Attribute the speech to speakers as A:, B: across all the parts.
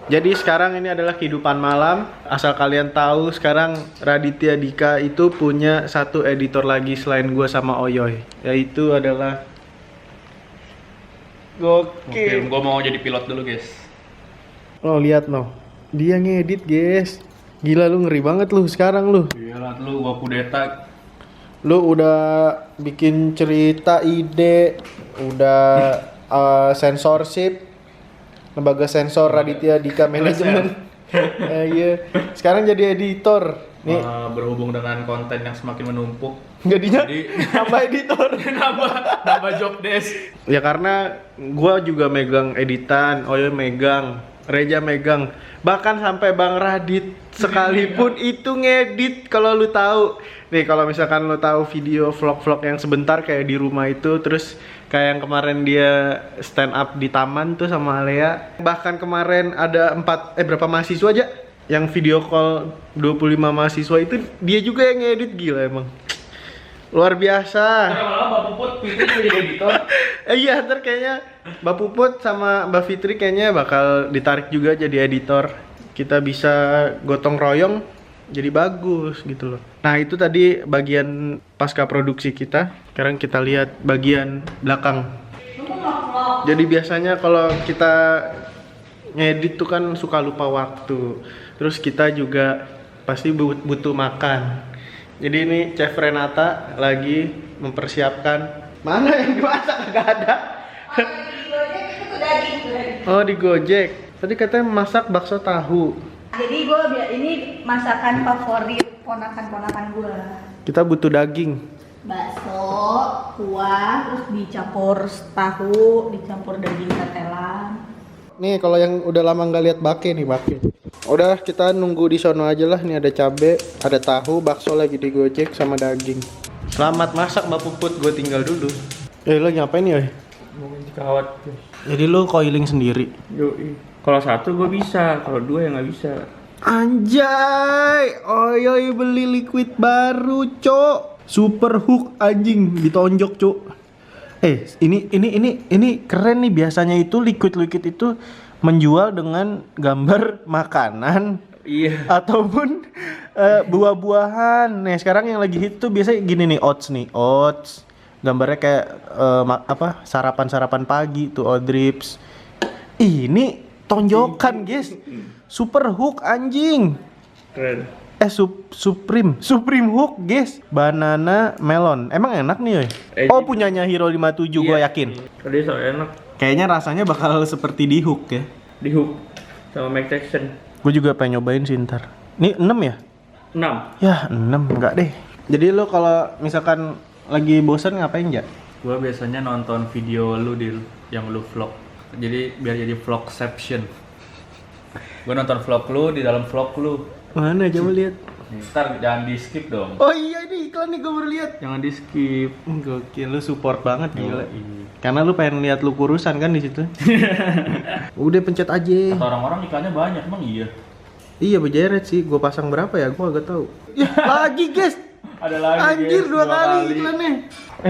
A: Jadi sekarang ini adalah kehidupan malam. Asal kalian tahu, sekarang Raditya Dika itu punya satu editor lagi selain gue sama Oyoy, yaitu adalah
B: Oke, gue mau jadi pilot dulu guys.
A: Oh lihat no, dia ngedit guys. Gila lu, ngeri banget lu sekarang lu.
B: Iyalah lu, gue kudeta.
A: Lu udah bikin cerita, ide, udah sensorship, lembaga sensor Raditya Dika Manajemen. Iya. Sekarang jadi editor. Nih
B: Berhubung dengan konten yang semakin menumpuk,
A: jadinya
B: jadi
A: tambah editor.
B: nambah job desk.
A: Ya karena gua juga megang editan, Oyo megang, Reja megang, bahkan sampai Bang Radit sekalipun itu ngedit. Kalau lu tahu nih, kalau misalkan lu tahu video vlog-vlog yang sebentar kayak di rumah itu, terus kayak yang kemarin dia stand up di taman tuh sama Alea, bahkan kemarin ada berapa mahasiswa aja yang video call 25 mahasiswa itu dia juga yang ngedit. Gila emang luar biasa.
B: Lama-lama Mbak Puput Fitri jadi editor.
A: Iya, ntar kayaknya Mbak Puput sama Mbak Fitri kayaknya bakal ditarik juga jadi editor. Kita bisa gotong royong jadi bagus gitu loh. Nah itu tadi bagian pasca produksi kita. Sekarang kita lihat bagian belakang. Jadi biasanya kalau kita ngedit tuh kan suka lupa waktu. Terus kita juga pasti butuh makan. Jadi ini Chef Renata lagi mempersiapkan. Mana yang dimasak? Gak ada. Oh di Gojek. Tadi katanya masak bakso tahu.
C: Jadi ini masakan favorit ponakan-ponakan gue.
A: Kita butuh daging.
C: Bakso, kuah, terus dicampur tahu, dicampur daging tetelan.
A: Nih kalau yang udah lama nggak lihat bake nih, bake. Udah kita nunggu di sono aja lah. Nih ada cabe, ada tahu, bakso lagi di Gojek sama daging. Selamat masak Mbak Puput, gue tinggal dulu. Lo ngapain ya?
B: Mau kawat.
A: Jadi lu coiling sendiri?
B: Yoi. Kalau satu gue bisa, kalau dua ya nggak bisa.
A: Anjay, Oyoy beli liquid baru, cok. Super hook anjing, ditonjok, cok. Ini keren nih. Biasanya itu liquid itu menjual dengan gambar makanan,
B: Iya.
A: ataupun buah-buahan. Nih sekarang yang lagi hit tuh biasanya gini nih, oats. Gambarnya kayak sarapan pagi tuh, Odrips. Ini tonjokan, guys. Super hook anjing.
B: Keren.
A: Supreme hook, guys. Banana melon. Emang enak nih, Yoy? Oh, punyanya Hero 57, gue yakin.
B: Tadi so enak.
A: Kayaknya rasanya bakal seperti di hook ya.
B: Di hook sama Mike Jackson.
A: Gue juga pengen nyobain sih ntar. Ini 6 ya?
B: 6.
A: Ya, 6 enggak deh. Jadi lo kalau misalkan lagi bosan ngapain ya?
B: Gue biasanya nonton video lu yang lu vlog. Jadi biar jadi vlogception. Gue nonton vlog lu di dalam vlog lu.
A: Mana coba lihat.
B: Ntar jangan di skip dong.
A: Oh iya, ini iklan nih gue baru lihat.
B: Jangan di skip.
A: Gokil, lu support banget gila.
B: Iya.
A: Karena lu pengen lihat lu kurusan kan di situ. Udah pencet aja.
B: Kata orang-orang iklannya banyak, emang iya?
A: Iya bejeret sih, gue pasang berapa ya? Gue agak tahu. Ya, lagi guys.
B: Ada lagi.
A: Anjir,
B: guys,
A: 2 kali iklannya.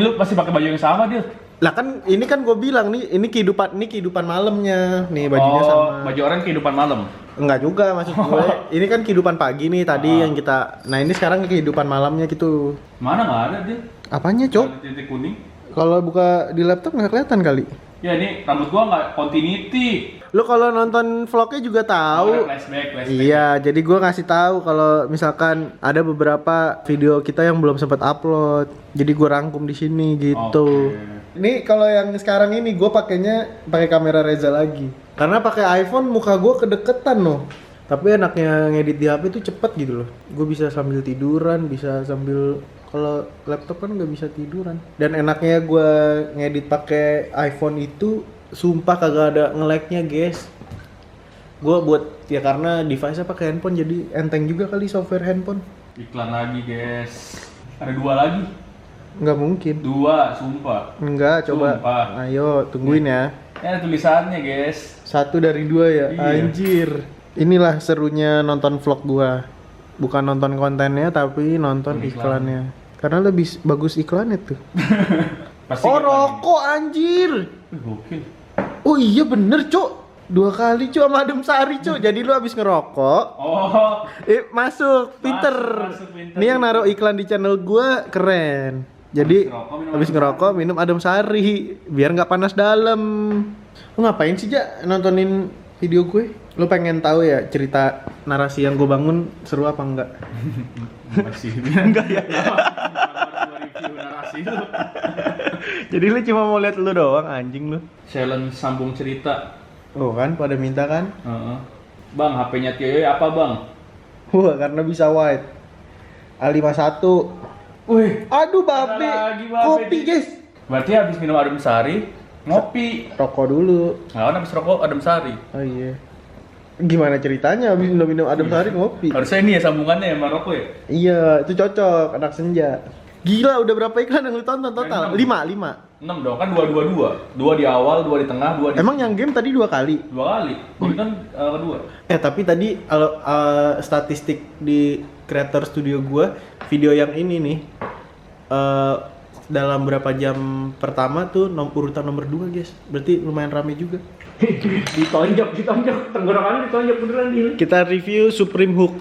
B: Lu pasti pakai baju yang sama dia.
A: Lah kan ini kan gue bilang nih, ini kehidupan malamnya. Nih bajunya sama.
B: Baju orang kehidupan malam.
A: Enggak juga maksud gue. Ini kan kehidupan pagi nih tadi yang kita. Nah, ini sekarang kehidupan malamnya gitu.
B: Mana nggak ada dia?
A: Apanya, Cok?
B: Ada titik kuning.
A: Kalau buka di laptop nggak kelihatan kali.
B: Ya ini rambut gua nggak continuity.
A: Lo kalau nonton vlognya juga tahu.
B: Flashback.
A: Iya, jadi gue ngasih tahu kalau misalkan ada beberapa video kita yang belum sempat upload. Jadi gue rangkum di sini gitu.
B: Oke.
A: Ini kalau yang sekarang ini gue pakai kamera Reza lagi. Karena pakai iPhone muka gue kedeketan loh. Tapi enaknya ngedit di HP itu cepet gitu loh. Gue bisa sambil tiduran, bisa sambil, kalau laptop kan nggak bisa tiduran. Dan enaknya gue ngedit pakai iPhone itu sumpah kagak ada nge-lag-nya, guys. Gue buat ya karena device-nya pakai handphone jadi enteng juga kali software handphone.
B: Iklan lagi guys. Ada 2 lagi.
A: Nggak mungkin.
B: 2, sumpah.
A: Enggak, coba.
B: Sumpah.
A: Ayo, tungguin ya.
B: Ada tulisannya guys.
A: 1 dari 2 ya.
B: Iya.
A: Anjir. Inilah serunya nonton vlog gua. Bukan nonton kontennya tapi nonton iklannya. Karena lebih bagus iklannya tuh.
B: Pasti
A: Oh,
B: iklan
A: rokok anjir.
B: ini. Gokil.
A: Oh iya bener, Cok. 2 kali cu sama Adem Sari cu. Jadi lu abis ngerokok,
B: Oh,
A: masuk, pinter.
B: masuk, pinter.
A: Ini yang naruh iklan di channel gua keren. Jadi habis ngerokok minum Adem Sari biar nggak panas dalam. Lu ngapain sih Ja nontonin video gue? Lu pengen tahu ya cerita narasi yang gue bangun seru apa enggak?
B: masih enggak ya. Review narasi lu.
A: Jadi lu cuma mau lihat lu doang anjing lu.
B: Challenge sambung cerita.
A: Oh kan pada minta kan?
B: Heeh. Bang, HP-nya Tio apa, Bang?
A: Wah karena bisa white. A51.
B: Wih,
A: Aduh babe.
B: Ada lagi, babe.
A: Kopi guys.
B: berarti habis minum Adem Sari, ngopi.
A: Rokok dulu.
B: Nah, kan habis rokok Adem Sari.
A: Oh iya. Gimana ceritanya habis minum Adem Sari ngopi?
B: Harusnya ini ya sambungannya ya sama rokok ya?
A: Iya, itu cocok anak senja. Gila, udah berapa iklan yang lu tonton total? 5.
B: 6 dong, kan 2 di awal, 2 di tengah, 2 di
A: Emang yang game tadi 2 kali?
B: 2 kali. Ini kan kedua.
A: Tapi tadi kalau statistik di creator studio gua, video yang ini nih dalam berapa jam pertama tuh urutan nomor 2 guys. Berarti lumayan rame juga.
D: ditonjok tenggorokan ditonjok beneran Dil.
A: Kita review Supreme Hook.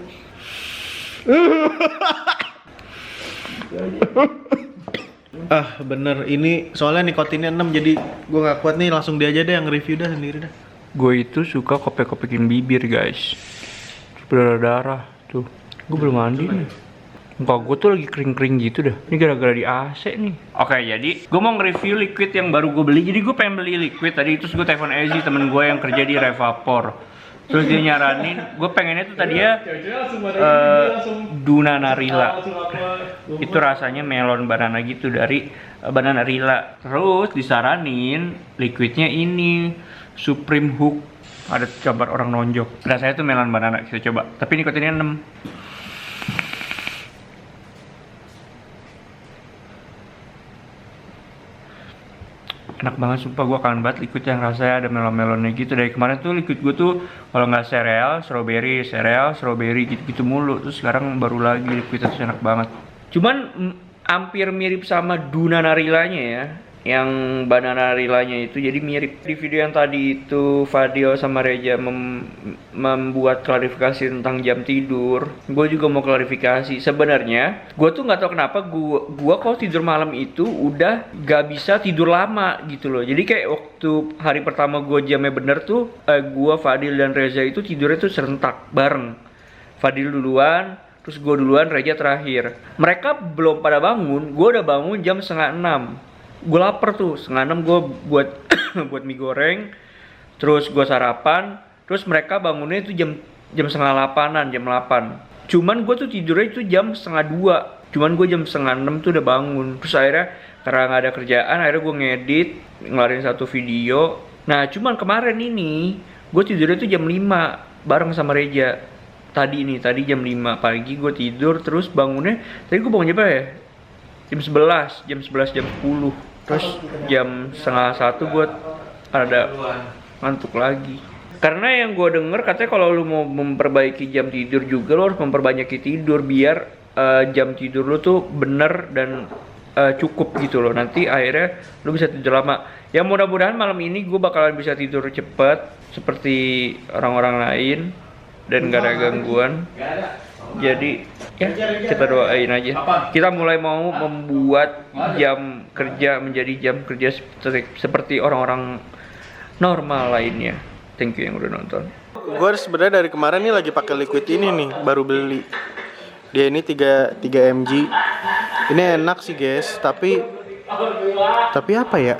A: Bener ini soalnya nikotinnya 6 jadi gua nggak kuat nih, langsung dia aja deh yang review dah sendiri dah.
D: Gue itu suka kopek-kopekin bibir guys, berdarah tuh. Gue belum mandi nih. Muka gue tuh lagi kering-kering gitu dah. Ini gara-gara di AC nih. Oke, jadi gue mau nge-review liquid yang baru gue beli. Jadi gue pengen beli liquid tadi, terus gue telepon Ezi temen gue yang kerja di Revapor. Terus dia nyaranin, gue pengennya tuh tadinya Dunana Rila. Itu rasanya melon banana gitu dari Banana Rila. Terus disaranin liquidnya ini Supreme Hook. Ada gambar orang nonjok. Rasanya tuh melon banana, kita coba. Tapi nikotinnya 6. Enak banget sumpah, gue kangen banget liquid yang rasanya ada melon-melonnya gitu. Dari kemarin tuh liquid gue tuh kalau nggak sereal, strawberry gitu-gitu mulu. Terus sekarang baru lagi liquid itu enak banget. Cuman hampir mirip sama Dunana Rilanya ya. Yang Banana Rilanya itu jadi mirip. Di video yang tadi itu Fadil sama Reja membuat klarifikasi tentang jam tidur. Gue juga mau klarifikasi. Sebenarnya gue tuh nggak tahu kenapa gue kalau tidur malam itu udah gak bisa tidur lama gitu loh. Jadi kayak waktu hari pertama gue jamnya bener tuh gue, Fadil dan Reza itu tidurnya tuh serentak bareng. Fadil duluan, terus gue duluan, Reza terakhir. Mereka belum pada bangun, gue udah bangun jam 5:30. Gue lapar tuh, 5:30 gue buat buat mie goreng, terus gue sarapan, terus mereka bangunnya itu jam 7:30-an, jam 8. Cuman gue tuh tidurnya itu jam 1:30. Cuman gue jam 5:30 tuh udah bangun. Terus akhirnya karena nggak ada kerjaan, akhirnya gue ngedit, ngeluarin satu video. Nah cuman kemarin ini gue tidurnya tuh jam 5 bareng sama Reja. Tadi jam 5 pagi gue tidur, terus bangunnya tadi gue bangun jam berapa ya? Jam 11, jam 10. Terus jam 12:30 gue ada ngantuk lagi. Karena yang gue denger katanya kalau lu mau memperbaiki jam tidur juga lu harus memperbanyak tidur biar jam tidur lu tuh bener dan cukup gitu loh. Nanti akhirnya lu bisa tidur lama. Ya mudah-mudahan malam ini gue bakalan bisa tidur cepet seperti orang-orang lain dan gak ada gangguan. Jadi ya kita doain aja. Kita mulai mau membuat jam kerja menjadi jam kerja seperti orang-orang normal lainnya. Thank you yang udah nonton.
A: Gue sebenarnya dari kemarin nih lagi pakai liquid ini nih, baru beli. Dia ini 3 mg. Ini enak sih guys, tapi apa ya?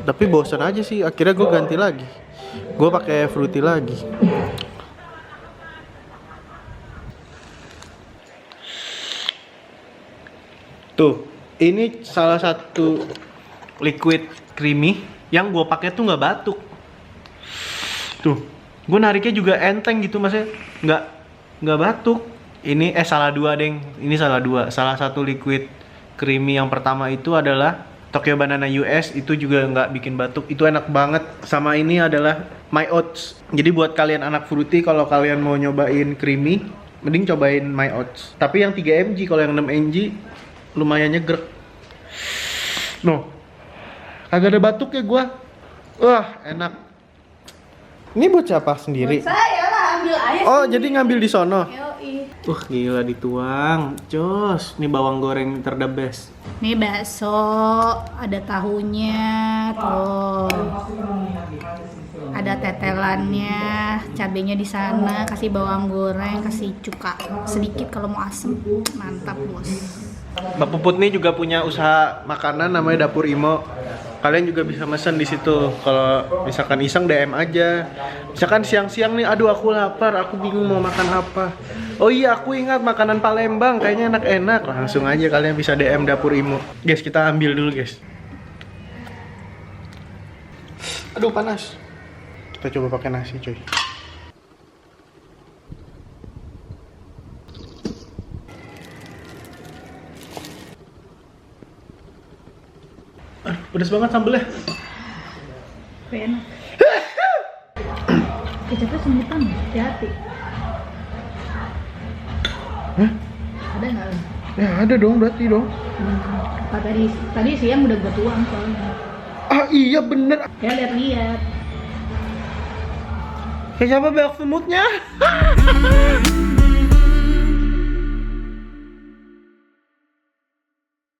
A: Tapi bosan aja sih. Akhirnya gue ganti lagi. Gue pakai fruity lagi. Tuh, ini salah satu liquid creamy yang gue pakai tuh nggak batuk. Tuh, gue nariknya juga enteng gitu, maksudnya nggak batuk. Ini salah 2 deng. Ini salah 2. Salah satu liquid creamy yang pertama itu adalah Tokyo Banana US, itu juga nggak bikin batuk. Itu enak banget. Sama ini adalah My Oats. Jadi buat kalian anak fruity, kalau kalian mau nyobain creamy, mending cobain My Oats. Tapi yang 3 mg, kalau yang 6 mg lumayan nyegrek. Agak ada batuk ya gua. Wah, enak. Ini buat siapa sendiri?
C: Buat saya lah, ambil aja.
A: Oh, jadi ngambil di sono.
C: Yoi.
A: Gila dituang. Jos, ini bawang goreng ter the best.
C: Nih bakso, ada tahunya, tuh. Ada tetelannya, cabenya di sana, kasih bawang goreng, kasih cuka sedikit kalau mau asem. Mantap, Bos.
A: Mbak Puput nih juga punya usaha makanan namanya Dapur Imo. Kalian juga bisa mesen di situ. Kalau misalkan iseng DM aja. Misalkan siang-siang nih, aduh aku lapar, aku bingung mau makan apa. Oh iya, aku ingat makanan Palembang, kayaknya enak-enak. Langsung aja kalian bisa DM Dapur Imo. Guys, kita ambil dulu, guys. Aduh, panas. Kita coba pakai nasi, coy. Pedas banget sambelnya.
C: Enak. Kecapnya semutan, hati-hati.
A: Hah?
C: Ada nggak?
A: Ya ada dong, berarti dong.
C: Tadi siang udah gue tuang soalnya.
A: Ah iya bener.
C: Ya lihat-lihat.
A: Kayak siapa belok semutnya?